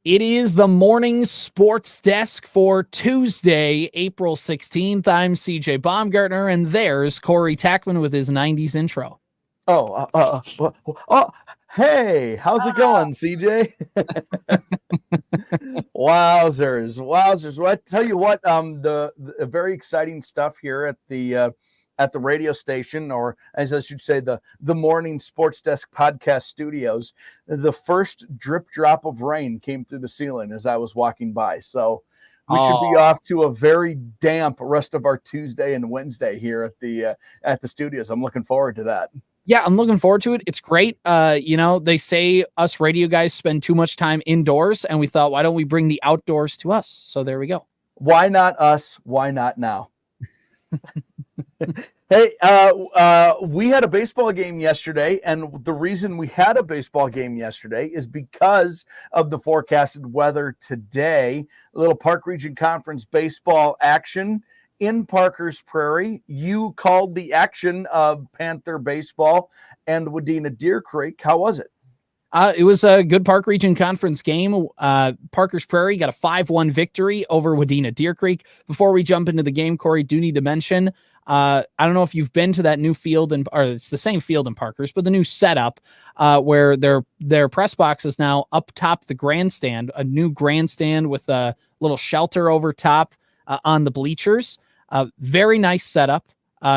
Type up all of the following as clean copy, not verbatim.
It is the morning sports desk for Tuesday, April 16th. I'm CJ Baumgartner, and there's Corey Tackman with his 90s intro. Hey, how's it going, CJ? Wowzers. Well, I tell you what, the very exciting stuff here at the radio station, or as I should say, the morning sports desk podcast studios. The first drip drop of rain came through the ceiling as I was walking by. So we should be off to a very damp rest of our Tuesday and Wednesday here at the studios. I'm looking forward to that. Yeah, I'm looking forward to it. It's great. They say us radio guys spend too much time indoors, and we thought, why don't we bring the outdoors to us? So there we go. Why not us? Why not now? Hey, we had a baseball game yesterday, and the reason we had a baseball game yesterday is because of the forecasted weather today. A little Park Region Conference baseball action in Parkers Prairie. You called the action of Panther baseball and Wadena Deer Creek. How was it? It was a good Park Region Conference game. Parkers Prairie got a 5-1 victory over Wadena Deer Creek. Before we jump into the game, Corey, do need to mention, I don't know if you've been to that new field, or it's the same field in Parkers, but the new setup where their press box is now up top the grandstand, a new grandstand with a little shelter over top on the bleachers. Very nice setup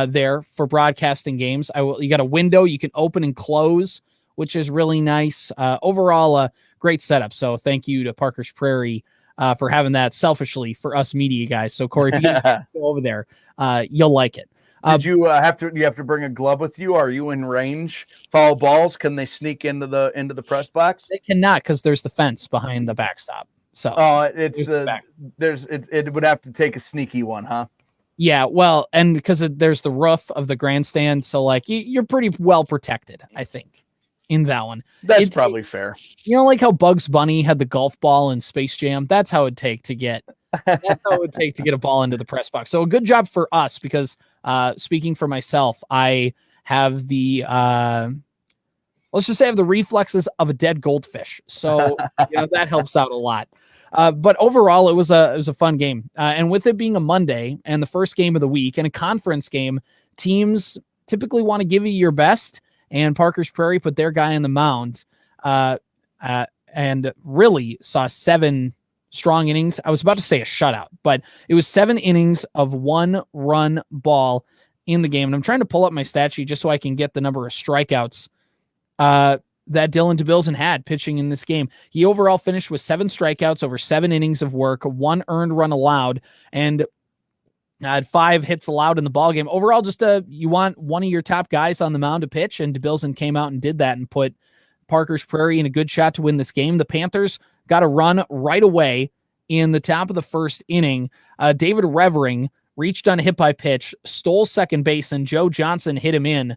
there for broadcasting games. You got a window you can open and close, which is really nice. Overall, a great setup. So thank you to Parkers Prairie for having that selfishly for us media guys. So Corey, if you get to go over there, you'll like it. Did you have to bring a glove with you? Are you in range? Foul balls, can they sneak into the press box? They cannot, because there's the fence behind the backstop. So it would have to take a sneaky one, huh? Yeah, well, and because there's the roof of the grandstand, so like you're pretty well protected, I think, in that one. That's probably fair. You know, like how Bugs Bunny had the golf ball in Space Jam. That's how it'd take to get. That's how it would take to get a ball into the press box. So a good job for us, because speaking for myself, I have the let's just say I have the reflexes of a dead goldfish. So that helps out a lot. But overall, it was a fun game. And with it being a Monday and the first game of the week and a conference game, teams typically want to give you your best. And Parkers Prairie put their guy on the mound and really saw 7 strong innings. I was about to say a shutout, but it was 7 innings of 1-run ball in the game. And I'm trying to pull up my stat sheet just so I can get the number of strikeouts that Dylan DeBilson had pitching in this game. He overall finished with 7 strikeouts over 7 innings of work, 1 earned run allowed, and had 5 hits allowed in the ball game. Overall, just you want one of your top guys on the mound to pitch, and DeBilson came out and did that and put Parkers Prairie in a good shot to win this game. The Panthers got a run right away in the top of the first inning. David Revering reached on a hit by pitch, stole second base, and Joe Johnson hit him in,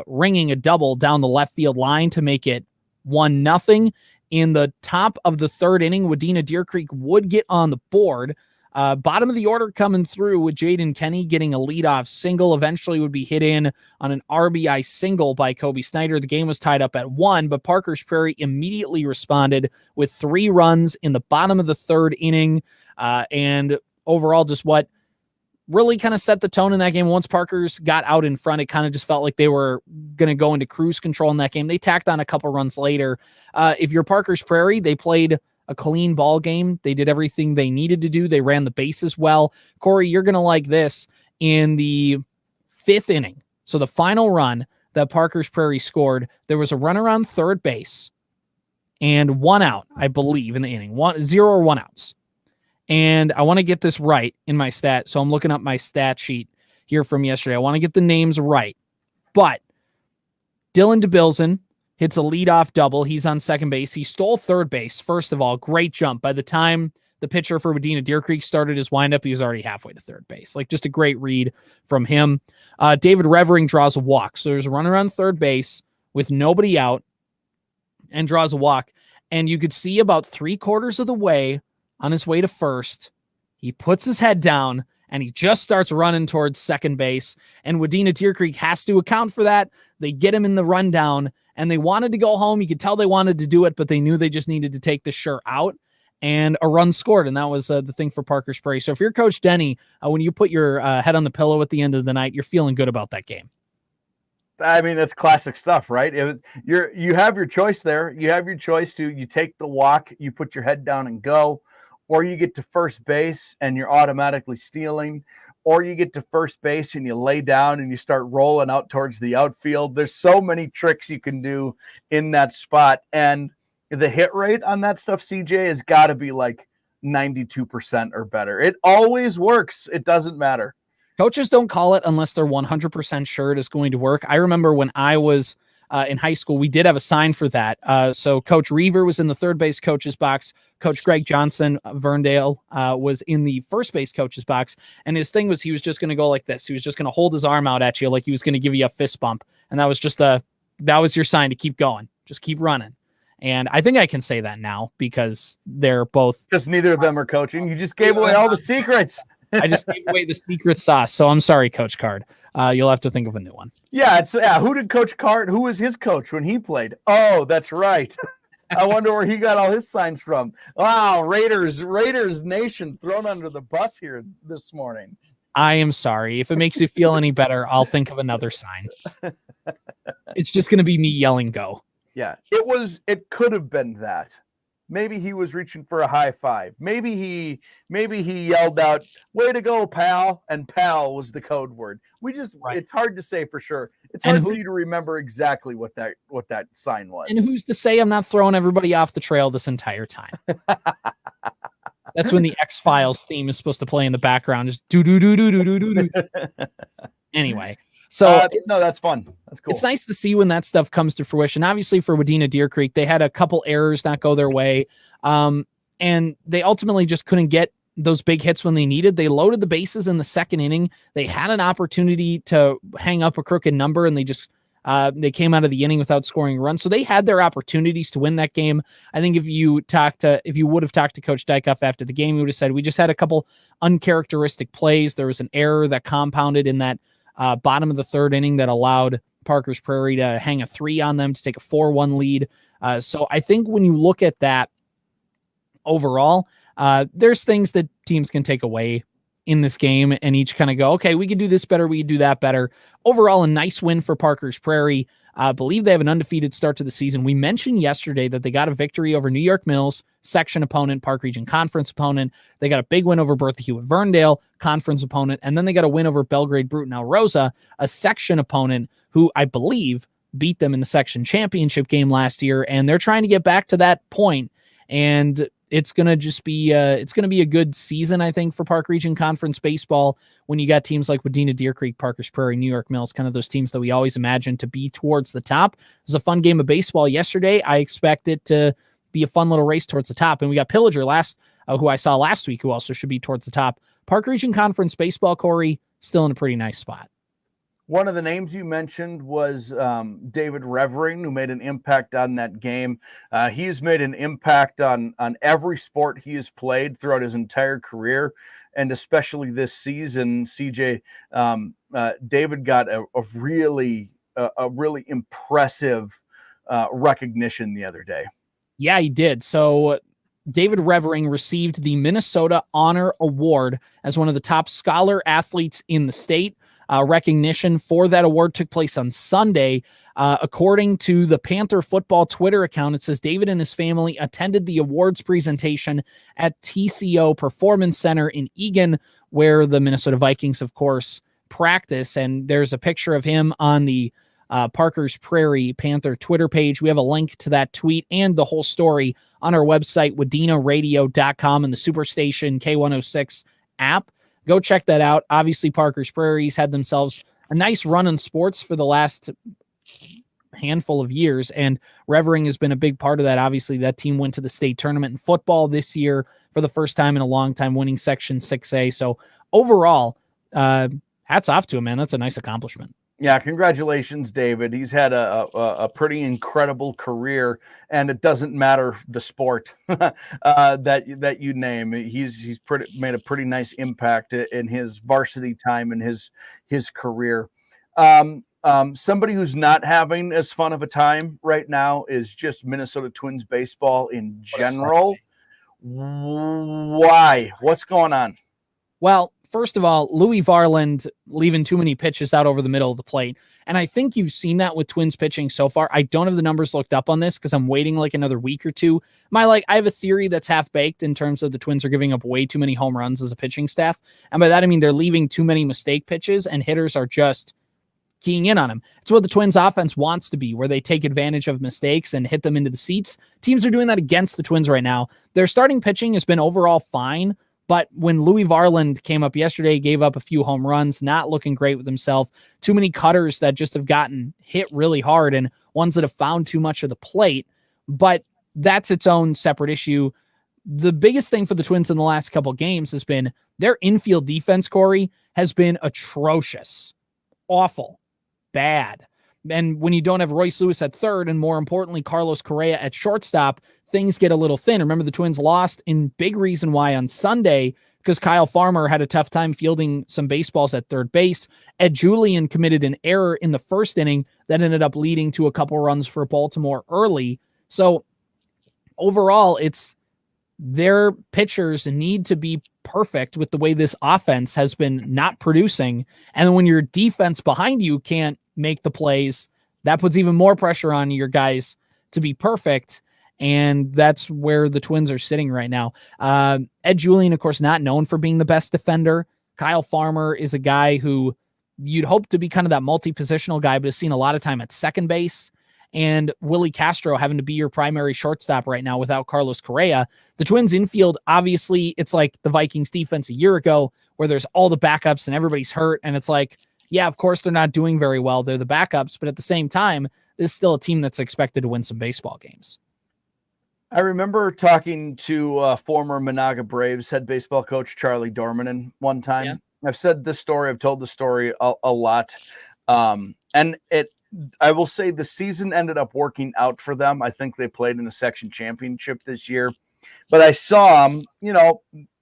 ringing a double down the left field line to make it 1-0. In the top of the third inning, Wadena Deer Creek would get on the board. Bottom of the order coming through with Jaden Kenny getting a leadoff single, eventually would be hit in on an RBI single by Kobe Snyder. The game was tied up at 1, but Parkers Prairie immediately responded with 3 runs in the bottom of the third inning. And overall, just what really kind of set the tone in that game. Once Parkers got out in front, it kind of just felt like they were going to go into cruise control in that game. They tacked on a couple runs later. If you're Parkers Prairie, they played a clean ball game. They did everything they needed to do. They ran the bases well. Corey, you're going to like this. In the 5th inning, so the final run that Parkers Prairie scored, there was a run around third base and 1 out, I believe, in the inning. 0 or 1 outs. And I want to get this right in my stat. So I'm looking up my stat sheet here from yesterday. I want to get the names right. But Dylan DeBilson hits a leadoff double. He's on second base. He stole third base. First of all, great jump. By the time the pitcher for Wadena Deer Creek started his windup, he was already halfway to third base. Like, just a great read from him. David Revering draws a walk. So there's a run around third base with nobody out and draws a walk. And you could see about 3/4 of the way on his way to first, he puts his head down and he just starts running towards second base. And Wadena Deer Creek has to account for that. They get him in the rundown, and they wanted to go home. You could tell they wanted to do it, but they knew they just needed to take the sure out. and a run scored. And that was the thing for Parkers Prairie. So if you're Coach Denny, when you put your head on the pillow at the end of the night, you're feeling good about that game. I mean, that's classic stuff, right? You have your choice there. You have your choice you take the walk, you put your head down and go, or you get to first base and you're automatically stealing, or you get to first base and you lay down and you start rolling out towards the outfield. There's so many tricks you can do in that spot. And the hit rate on that stuff, CJ, has got to be like 92% or better. It always works. It doesn't matter. Coaches don't call it unless they're 100% sure it is going to work. I remember when I was in high school, we did have a sign for that. So Coach Reaver was in the third base coach's box. Coach Greg Johnson, Verndale, was in the first base coach's box. And his thing was he was just going to go like this. He was just going to hold his arm out at you like he was going to give you a fist bump. And that was just that was your sign to keep going. Just keep running. And I think I can say that now because they're both. Because neither of them are coaching. You just gave away all the secrets. I just gave away the secret sauce. So I'm sorry, Coach Card. You'll have to think of a new one. Yeah, who did Coach Card? Who was his coach when he played? Oh, that's right. I wonder where he got all his signs from. Wow, Raiders Nation thrown under the bus here this morning. I am sorry. If it makes you feel any better, I'll think of another sign. It's just going to be me yelling go. Yeah, it could have been that. Maybe he was reaching for a high five. Maybe he yelled out, "Way to go, pal!" And "pal" was the code word. It's hard to say for sure. It's hard for you to remember exactly what that sign was. And who's to say I'm not throwing everybody off the trail this entire time? That's when the X-Files theme is supposed to play in the background. Just do do do do do do do. Anyway. So no, that's fun. That's cool. It's nice to see when that stuff comes to fruition. Obviously, for Wadena Deer Creek, they had a couple errors not go their way, and they ultimately just couldn't get those big hits when they needed. They loaded the bases in the second inning. They had an opportunity to hang up a crooked number, and they just they came out of the inning without scoring a run. So they had their opportunities to win that game. I think if you would have talked to Coach Dykoff after the game, he would have said we just had a couple uncharacteristic plays. There was an error that compounded in that bottom of the third inning that allowed Parkers Prairie to hang a 3 on them to take a 4-1 lead. So I think when you look at that overall, there's things that teams can take away in this game and each kind of go, okay, we could do this better. We could do that better. Overall, a nice win for Parkers Prairie. I believe they have an undefeated start to the season. We mentioned yesterday that they got a victory over New York Mills, section opponent, Park Region Conference opponent. They got a big win over Bertha Hewitt Verndale, conference opponent. And then they got a win over Belgrade Bruton Alrosa, a section opponent who I believe beat them in the section championship game last year. And they're trying to get back to that point. And it's going to just be a good season, I think, for Park Region Conference baseball when you got teams like Wadena Deer Creek, Parkers Prairie, New York Mills, kind of those teams that we always imagine to be towards the top. It was a fun game of baseball yesterday. I expect it to be a fun little race towards the top. And we got Pillager who I saw last week, who also should be towards the top. Park Region Conference baseball, Corey, still in a pretty nice spot. One of the names you mentioned was David Revering, who made an impact on that game. He has made an impact on every sport he has played throughout his entire career, and especially this season. CJ, David got a really impressive recognition the other day. Yeah, he did. So David Revering received the Minnesota Honor Award as one of the top scholar athletes in the state. Recognition for that award took place on Sunday. According to the Panther football Twitter account, it says David and his family attended the awards presentation at TCO Performance Center in Eagan, where the Minnesota Vikings, of course, practice. And there's a picture of him on the Parkers Prairie Panther Twitter page. We have a link to that tweet and the whole story on our website, WDenaRadio.com, and the Superstation K106 app. Go check that out. Obviously, Parkers Prairie's had themselves a nice run in sports for the last handful of years, and Revering has been a big part of that. Obviously, that team went to the state tournament in football this year for the first time in a long time, winning Section 6A. So overall, hats off to him, man. That's a nice accomplishment. Yeah, congratulations, David. He's had a pretty incredible career, and it doesn't matter the sport that you name. He's made a pretty nice impact in his varsity time and his career. Somebody who's not having as fun of a time right now is just Minnesota Twins baseball in general. Why? What's going on? Well, first of all, Louis Varland leaving too many pitches out over the middle of the plate. And I think you've seen that with Twins pitching so far. I don't have the numbers looked up on this because I'm waiting like another week or two. I have a theory that's half baked in terms of the Twins are giving up way too many home runs as a pitching staff. And by that, I mean, they're leaving too many mistake pitches and hitters are just keying in on them. It's what the Twins offense wants to be, where they take advantage of mistakes and hit them into the seats. Teams are doing that against the Twins right now. Their starting pitching has been overall fine, but when Louis Varland came up yesterday, gave up a few home runs, not looking great with himself, too many cutters that just have gotten hit really hard and ones that have found too much of the plate, but that's its own separate issue. The biggest thing for the Twins in the last couple of games has been their infield defense, Corey, has been atrocious, awful, bad. And when you don't have Royce Lewis at third, and more importantly, Carlos Correa at shortstop, things get a little thin. Remember, the Twins lost in big reason why on Sunday, because Kyle Farmer had a tough time fielding some baseballs at third base. Ed Julian committed an error in the first inning that ended up leading to a couple runs for Baltimore early. So overall, it's their pitchers need to be perfect with the way this offense has been not producing. And when your defense behind you can't make the plays, that puts even more pressure on your guys to be perfect. And that's where the Twins are sitting right now. Ed Julian, of course, not known for being the best defender. Kyle Farmer is a guy who you'd hope to be kind of that multi-positional guy, but has seen a lot of time at second base. And Willie Castro having to be your primary shortstop right now without Carlos Correa. The Twins infield, obviously, it's like the Vikings defense a year ago where there's all the backups and everybody's hurt. And it's like, yeah, of course they're not doing very well. They're the backups, but at the same time, this is still a team that's expected to win some baseball games. I remember talking to former Monaga Braves head baseball coach Charlie Dormanen one time. Yeah. I've said this story. I've told the story a lot. And I will say the season ended up working out for them. I think they played in the section championship this year. But I saw them,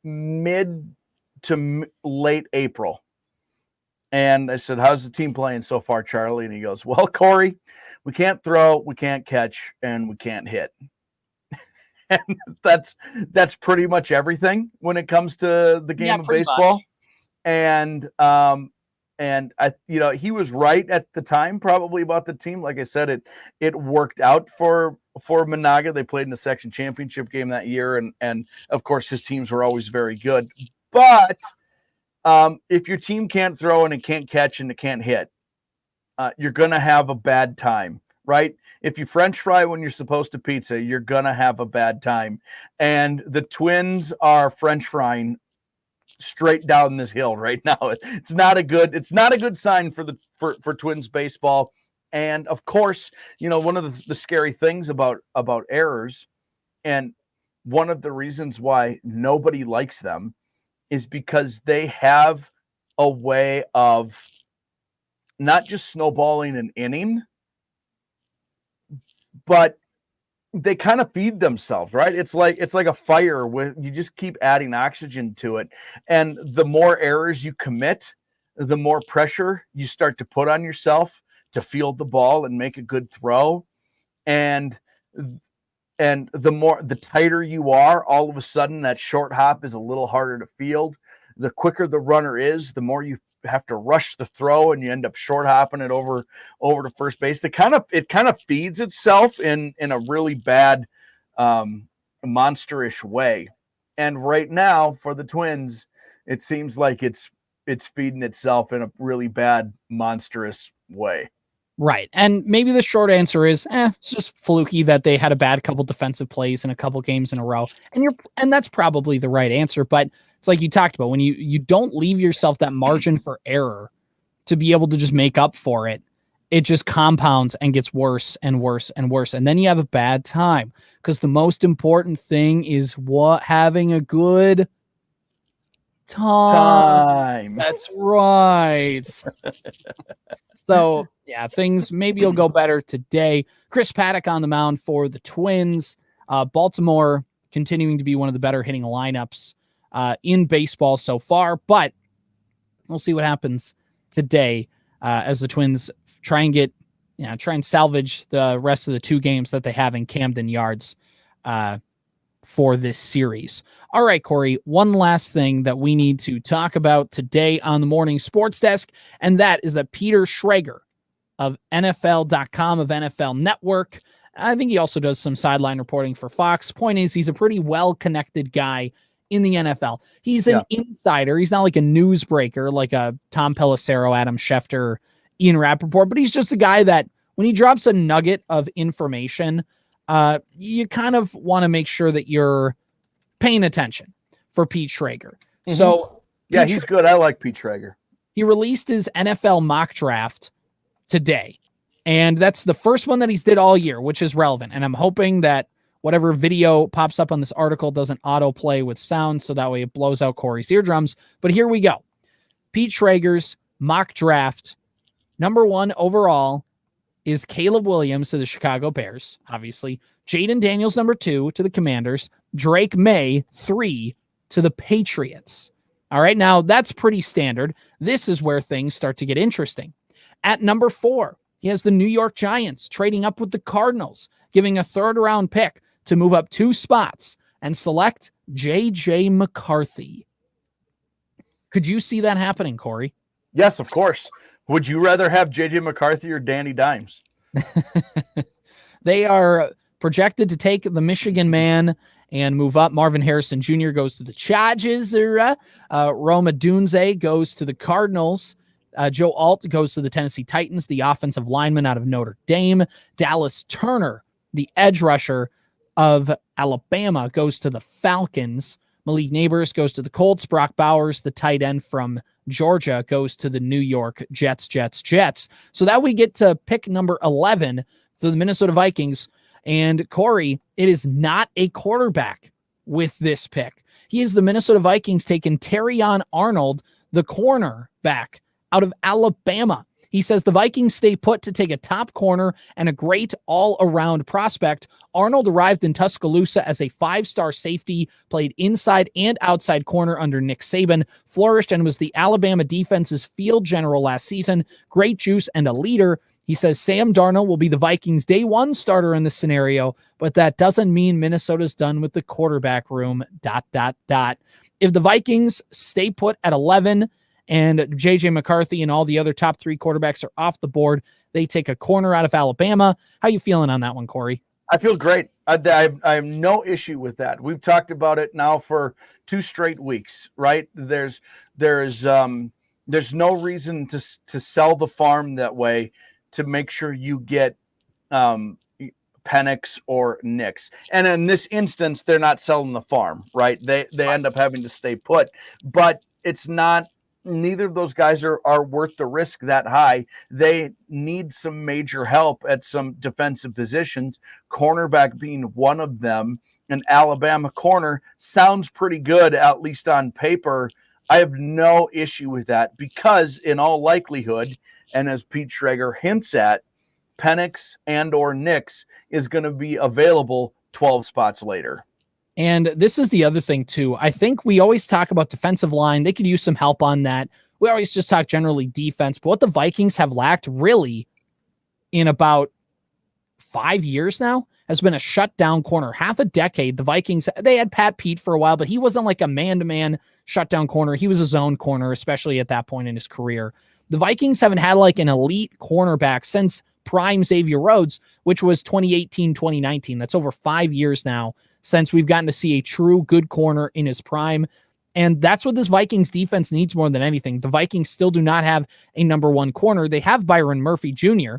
mid to late April. And I said, how's the team playing so far, Charlie? And he goes, well, Corey, we can't throw, we can't catch, and we can't hit. And that's pretty much everything when it comes to the game of baseball. Much. And I, he was right at the time, probably about the team. Like I said, it worked out for Monaga. They played in the section championship game that year. And of course his teams were always very good, but if your team can't throw and it can't catch and it can't hit, you're going to have a bad time, right? If you French fry when you're supposed to pizza, you're going to have a bad time. And the Twins are French frying straight down this hill right now. It's not a good sign for Twins baseball. And of course, one of the scary things about errors, and one of the reasons why nobody likes them, is because they have a way of not just snowballing an inning, but they kind of feed themselves, right? It's like a fire with you just keep adding oxygen to it. And the more errors you commit, the more pressure you start to put on yourself to field the ball and make a good throw. And the tighter you are, all of a sudden that short hop is a little harder to field. The quicker the runner is, the more you have to rush the throw, and you end up short hopping it over to first base. It kind of feeds itself in a really bad, monsterish way. And right now for the Twins, it seems like it's feeding itself in a really bad, monstrous way. Right. And maybe the short answer is, it's just fluky that they had a bad couple defensive plays in a couple games in a row. And that's probably the right answer. But it's like you talked about, when you don't leave yourself that margin for error to be able to just make up for it, it just compounds and gets worse and worse and worse. And then you have a bad time, because the most important thing is having a good time. That's right. So, yeah, things maybe will go better today. Chris Paddock on the mound for the Twins. Baltimore continuing to be one of the better hitting lineups in baseball so far, but we'll see what happens today as the Twins try and salvage the rest of the two games that they have in Camden Yards. for this series. All right, Corey, one last thing that we need to talk about today on the Morning Sports Desk, and that is that Peter Schrager of NFL.com, of NFL Network, I think he also does some sideline reporting for Fox. Point is, he's a pretty well-connected guy in the NFL. He's an insider. He's not like a newsbreaker, like a Tom Pelissero, Adam Schefter, Ian Rappaport, but he's just a guy that when he drops a nugget of information, you kind of want to make sure that you're paying attention for Pete Schrager. Mm-hmm. So yeah, he's good. I like Pete Schrager. He released his NFL mock draft today, and that's the first one that he's did all year, which is relevant. And I'm hoping that whatever video pops up on this article doesn't autoplay with sound, so that way it blows out Corey's eardrums. But here we go. Pete Schrager's mock draft, number 1 overall is Caleb Williams to the Chicago Bears, obviously. Jaden Daniels, number 2 to the Commanders. Drake May, 3 to the Patriots. All right, now that's pretty standard. This is where things start to get interesting. At number 4, he has the New York Giants trading up with the Cardinals, giving a 3rd-round pick to move up 2 spots and select J.J. McCarthy. Could you see that happening, Corey? Yes, of course. Would you rather have J.J. McCarthy or Danny Dimes? They are projected to take the Michigan man and move up. Marvin Harrison Jr. goes to the Chargers. Roma Dunze goes to the Cardinals. Joe Alt goes to the Tennessee Titans, the offensive lineman out of Notre Dame. Dallas Turner, the edge rusher of Alabama, goes to the Falcons. Malik Neighbors goes to the Colts. Brock Bowers, the tight end from Georgia, goes to the New York Jets. So that we get to pick number 11 for the Minnesota Vikings. And Corey, it is not a quarterback with this pick. He is the Minnesota Vikings taking Terrion Arnold, the cornerback out of Alabama. He says the Vikings stay put to take a top corner and a great all-around prospect. Arnold arrived in Tuscaloosa as a 5-star safety, played inside and outside corner under Nick Saban, flourished and was the Alabama defense's field general last season. Great juice and a leader. He says Sam Darnold will be the Vikings' day 1 starter in this scenario, but that doesn't mean Minnesota's done with the quarterback room, ... If the Vikings stay put at 11, and J.J. McCarthy and all the other top 3 quarterbacks are off the board, they take a corner out of Alabama. How you feeling on that one, Corey? I feel great. I have no issue with that. We've talked about it now for 2 straight weeks, right? There's no reason to sell the farm that way, to make sure you get Penix or Nix. And in this instance, they're not selling the farm, right? They end up having to stay put, but it's not. Neither of those guys are worth the risk that high. They need some major help at some defensive positions, cornerback being one of them. An Alabama corner sounds pretty good, at least on paper. I have no issue with that because in all likelihood, and as Pete Schrager hints at, Penix and or Nix is going to be available 12 spots later. And this is the other thing, too. I think we always talk about defensive line. They could use some help on that. We always just talk generally defense. But what the Vikings have lacked really in about 5 years now has been a shutdown corner. Half a decade, the Vikings, they had Pat Pete for a while, but he wasn't like a man-to-man shutdown corner. He was a zone corner, especially at that point in his career. The Vikings haven't had like an elite cornerback since prime Xavier Rhodes, which was 2018, 2019. That's over 5 years now since we've gotten to see a true good corner in his prime. And that's what this Vikings defense needs more than anything. The Vikings still do not have a number 1 corner. They have Byron Murphy Jr.,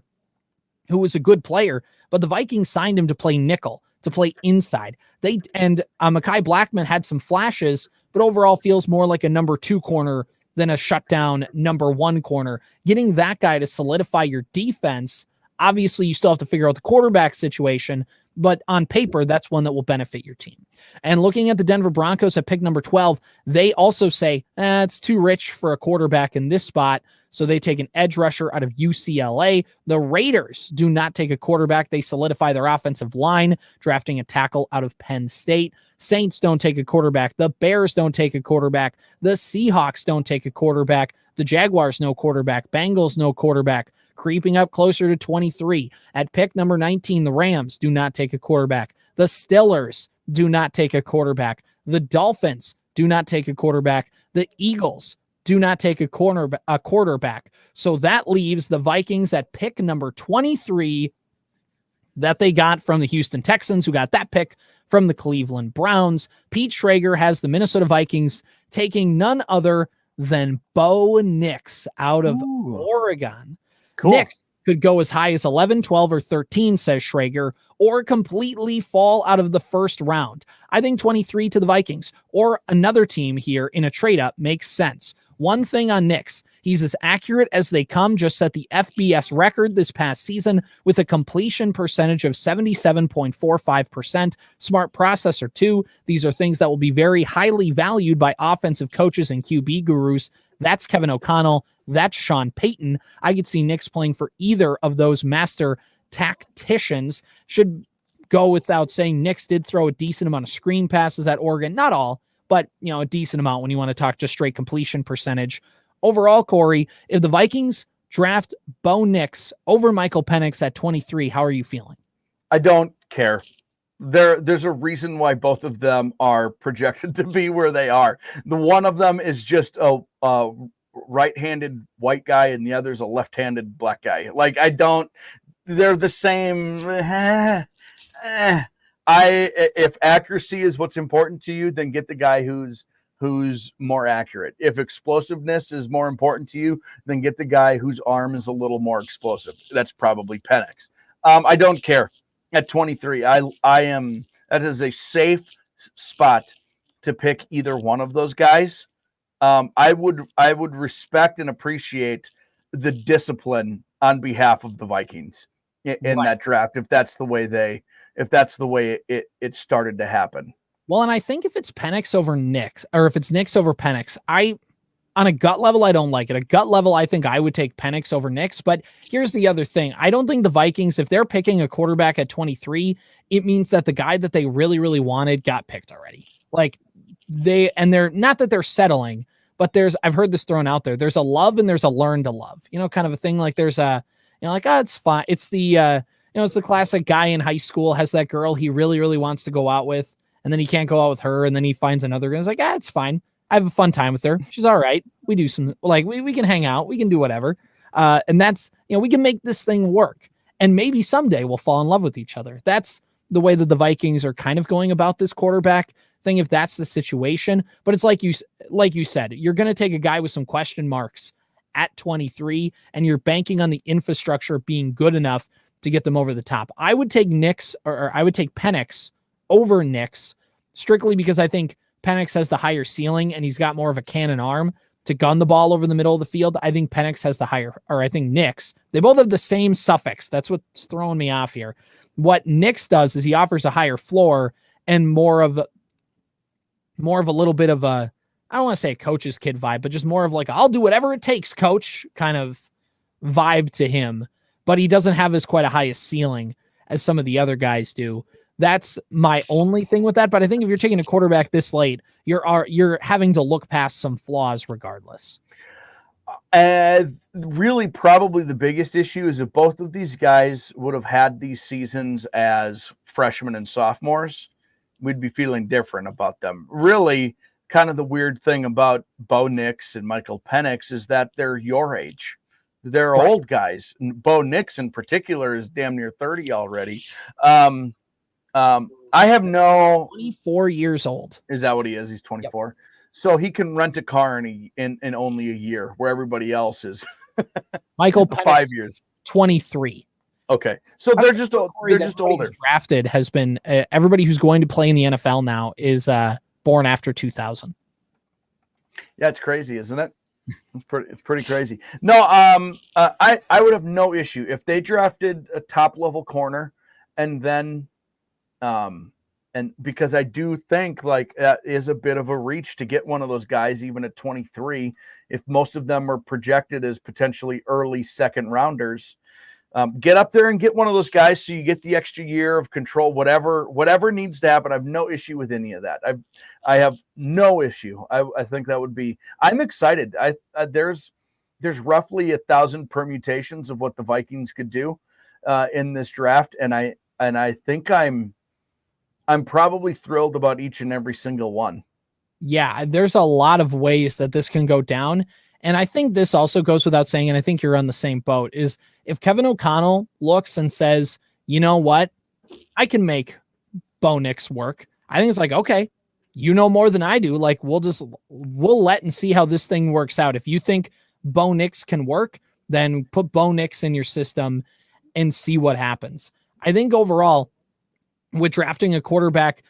who was a good player, but the Vikings signed him to play nickel, to play inside. Mekhi Blackman had some flashes, but overall feels more like a number 2 corner than a shutdown number 1 corner. Getting that guy to solidify your defense, obviously you still have to figure out the quarterback situation, but on paper, that's one that will benefit your team. And looking at the Denver Broncos at pick number 12, they also say, it's too rich for a quarterback in this spot, so they take an edge rusher out of UCLA. The Raiders do not take a quarterback. They solidify their offensive line, drafting a tackle out of Penn State. Saints don't take a quarterback. The Bears don't take a quarterback. The Seahawks don't take a quarterback. The Jaguars, no quarterback. Bengals, no quarterback. Creeping up closer to 23. At pick number 19, the Rams do not take a quarterback. The Steelers do not take a quarterback. The Dolphins do not take a quarterback. The Eagles do not take a quarterback. So that leaves the Vikings at pick number 23 that they got from the Houston Texans, who got that pick from the Cleveland Browns. Pete Schrager has the Minnesota Vikings taking none other than Bo Nix out of Oregon. Cool. Nix could go as high as 11, 12, or 13, says Schrager, or completely fall out of the first round. I think 23 to the Vikings or another team here in a trade-up makes sense. One thing on Nix, he's as accurate as they come, just set the FBS record this past season with a completion percentage of 77.45%. Smart processor too. These are things that will be very highly valued by offensive coaches and QB gurus. That's Kevin O'Connell. That's Sean Payton. I could see Nix playing for either of those master tacticians. Should go without saying, Nix did throw a decent amount of screen passes at Oregon. Not all, but a decent amount when you want to talk just straight completion percentage. Overall, Corey, if the Vikings draft Bo Nix over Michael Penix at 23, how are you feeling? I don't care. There's a reason why both of them are projected to be where they are. The one of them is just a right-handed white guy, and the other is a left-handed black guy. They're the same. If accuracy is what's important to you, then get the guy who's more accurate. If explosiveness is more important to you, then get the guy whose arm is a little more explosive. That's probably Penix. I don't care. At 23, that is a safe spot to pick either one of those guys. I would respect and appreciate the discipline on behalf of the Vikings in that draft if that's the way it started to happen. Well, and I think if it's Penix over Nix, or if it's Nix over Penix, on a gut level, I don't like it. A gut level, I think I would take Penix over Nix. But here's the other thing. I don't think the Vikings, if they're picking a quarterback at 23, it means that the guy that they really, really wanted got picked already. They're not that they're settling, but I've heard this thrown out there. There's a love and there's a learn to love, kind of a thing. Like there's it's fine. It's the, it's the classic guy in high school has that girl he really, really wants to go out with, and then he can't go out with her. And then he finds another girl. He's like, it's fine. I have a fun time with her. She's all right. We do some, we can hang out. We can do whatever. And that's, we can make this thing work. And maybe someday we'll fall in love with each other. That's the way that the Vikings are kind of going about this quarterback thing, if that's the situation. But it's like you said, you're going to take a guy with some question marks at 23, and you're banking on the infrastructure being good enough to get them over the top. I would take Nix, or I would take Penix over Nix, strictly because I think Penix has the higher ceiling and he's got more of a cannon arm to gun the ball over the middle of the field. I think Penix has I think Nix, they both have the same suffix. That's what's throwing me off here. What Nix does is he offers a higher floor and more of a little bit of a, I don't want to say a coach's kid vibe, but just more of I'll do whatever it takes, coach kind of vibe to him. But he doesn't have as quite a highest ceiling as some of the other guys do. That's my only thing with that. But I think if you're taking a quarterback this late, you're having to look past some flaws regardless. Really, probably the biggest issue is if both of these guys would have had these seasons as freshmen and sophomores, we'd be feeling different about them. Really, kind of the weird thing about Bo Nix and Michael Penix is that they're your age. They're right. Old guys. Bo Nix in particular is damn near 30 already. I have 24 years old. Is that what he is? He's 24. Yep. So he can rent a car in only a year, where everybody else is Michael Penix, 5 years. 23. Okay. So they're just older. Drafted has been everybody who's going to play in the NFL now is born after 2000. Yeah, it's crazy, isn't it? It's pretty crazy. No, I would have no issue if they drafted a top level corner, and then and because I do think that is a bit of a reach to get one of those guys even at 23, if most of them are projected as potentially early second rounders. Get up there and get one of those guys so you get the extra year of control, whatever needs to happen. I have no issue with any of that. I have no issue. I think that would be, I'm excited. There's roughly 1,000 permutations of what the Vikings could do in this draft. And I think I'm I'm probably thrilled about each and every single one. Yeah, there's a lot of ways that this can go down. And I think this also goes without saying, and I think you're on the same boat, is if Kevin O'Connell looks and says, you know what, I can make Bo Nix work. I think it's like, okay, you know more than I do. Like, we'll let and see how this thing works out. If you think Bo Nix can work, then put Bo Nix in your system and see what happens. I think overall, with drafting a quarterback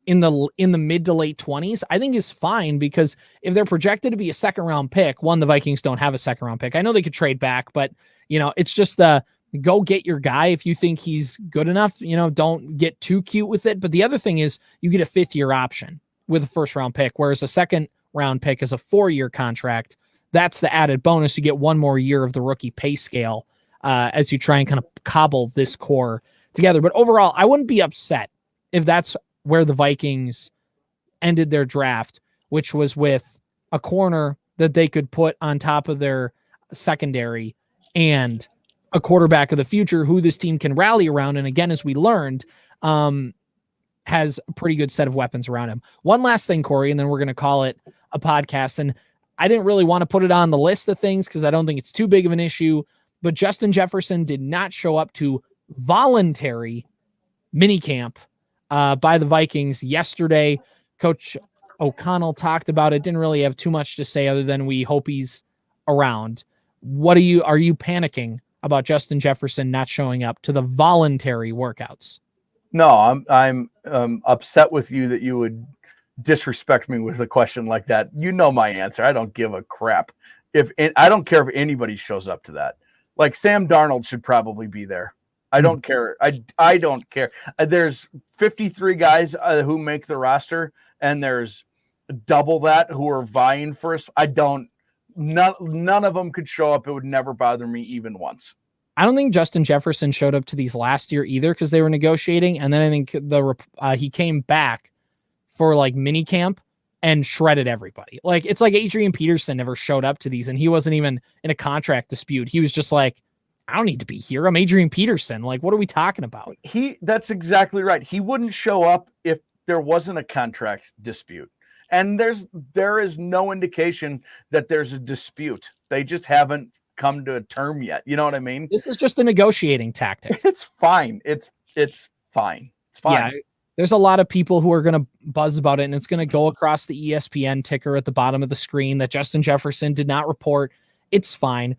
in the mid to late 20s, I think is fine, because if they're projected to be a second round pick, one, the Vikings don't have a second round pick. I know they could trade back, but it's just go get your guy if you think he's good enough. Don't get too cute with it. But the other thing is you get a 5th-year option with a first round pick, whereas a second round pick is a 4-year contract. That's the added bonus. You get one more year of the rookie pay scale as you try and kind of cobble this core together. But overall, I wouldn't be upset if that's where the Vikings ended their draft, which was with a corner that they could put on top of their secondary and a quarterback of the future who this team can rally around. And again, as we learned, has a pretty good set of weapons around him. One last thing, Corey, and then we're going to call it a podcast. And I didn't really want to put it on the list of things because I don't think it's too big of an issue, but Justin Jefferson did not show up to voluntary minicamp by the Vikings yesterday. Coach O'Connell talked about it. Didn't really have too much to say other than we hope he's around. Are you panicking about Justin Jefferson not showing up to the voluntary workouts? No, I'm upset with you that you would disrespect me with a question like that. You know my answer. I don't give a crap. I don't care if anybody shows up to that. Like Sam Darnold should probably be there. I don't care. I don't care. There's 53 guys who make the roster, and there's double that who are vying for us. None of them could show up. It would never bother me even once. I don't think Justin Jefferson showed up to these last year either because they were negotiating, and then I think he came back for like mini camp and shredded everybody. Like it's like Adrian Peterson never showed up to these, and he wasn't even in a contract dispute. He was just like, I don't need to be here. I'm Adrian Peterson. Like, what are we talking about? That's exactly right. He wouldn't show up if there wasn't a contract dispute. And there is no indication that there's a dispute. They just haven't come to a term yet. You know what I mean? This is just a negotiating tactic. It's fine. It's fine. It's fine. Yeah, there's a lot of people who are going to buzz about it, and it's going to go across the ESPN ticker at the bottom of the screen that Justin Jefferson did not report. It's fine.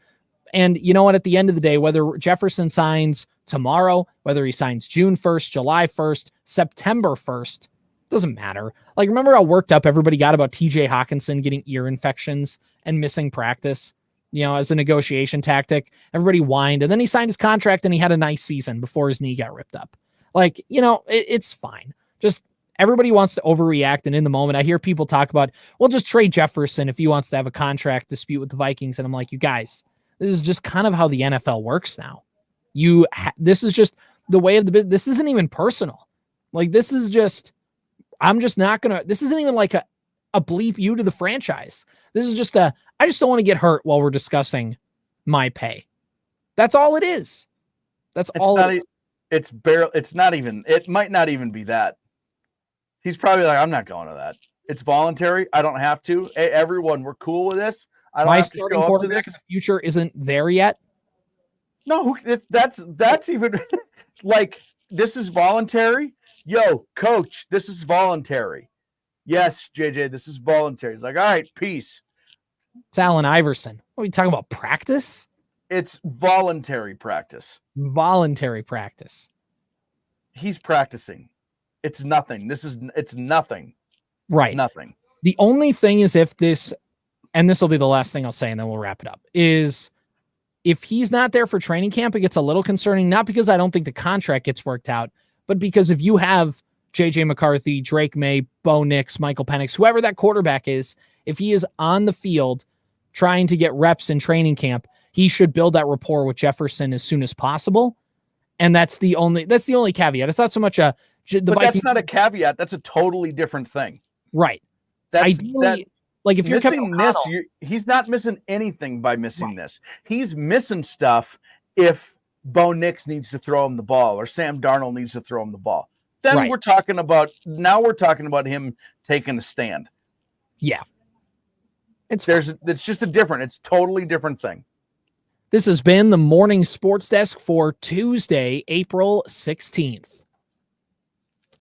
And you know what? At the end of the day, whether Jefferson signs tomorrow, whether he signs June 1st, July 1st, September 1st, doesn't matter. Like, remember how worked up everybody got about TJ Hawkinson getting ear infections and missing practice, as a negotiation tactic? Everybody whined, and then he signed his contract and he had a nice season before his knee got ripped up. Like, it's fine. Just everybody wants to overreact. And in the moment, I hear people talk about, well, just trade Jefferson if he wants to have a contract dispute with the Vikings. And I'm like, you guys, this is just kind of how the NFL works now. This is just the way of the business. This isn't even personal. Like, this is just, this isn't even like a bleep you to the franchise. This is just I just don't want to get hurt while we're discussing my pay. That's all it is. That's all. It might not even be that. He's probably like, I'm not going to that. It's voluntary. I don't have to. Hey, everyone, we're cool with this. I don't have to show up to this. The future isn't there yet. No, that's even like, this is voluntary. Yo, coach, this is voluntary. Yes, JJ, this is voluntary. It's like, all right, peace. It's Allen Iverson. What are we talking about? Practice? It's voluntary practice. Voluntary practice. He's practicing. It's nothing. It's nothing. Right. Nothing. The only thing is if this, and this will be the last thing I'll say, and then we'll wrap it up, is if he's not there for training camp, it gets a little concerning, not because I don't think the contract gets worked out, but because if you have JJ McCarthy, Drake May, Bo Nix, Michael Penix, whoever that quarterback is, if he is on the field trying to get reps in training camp, he should build that rapport with Jefferson as soon as possible. And that's the only caveat. It's not so much that's not a caveat. That's a totally different thing. Right. Like if you're missing this, he's not missing anything by missing this. He's missing stuff if Bo Nix needs to throw him the ball or Sam Darnold needs to throw him the ball. then Right. we're talking about him taking a stand. Yeah. It's just it's totally different thing. This has been the Morning Sports Desk for Tuesday, April 16th.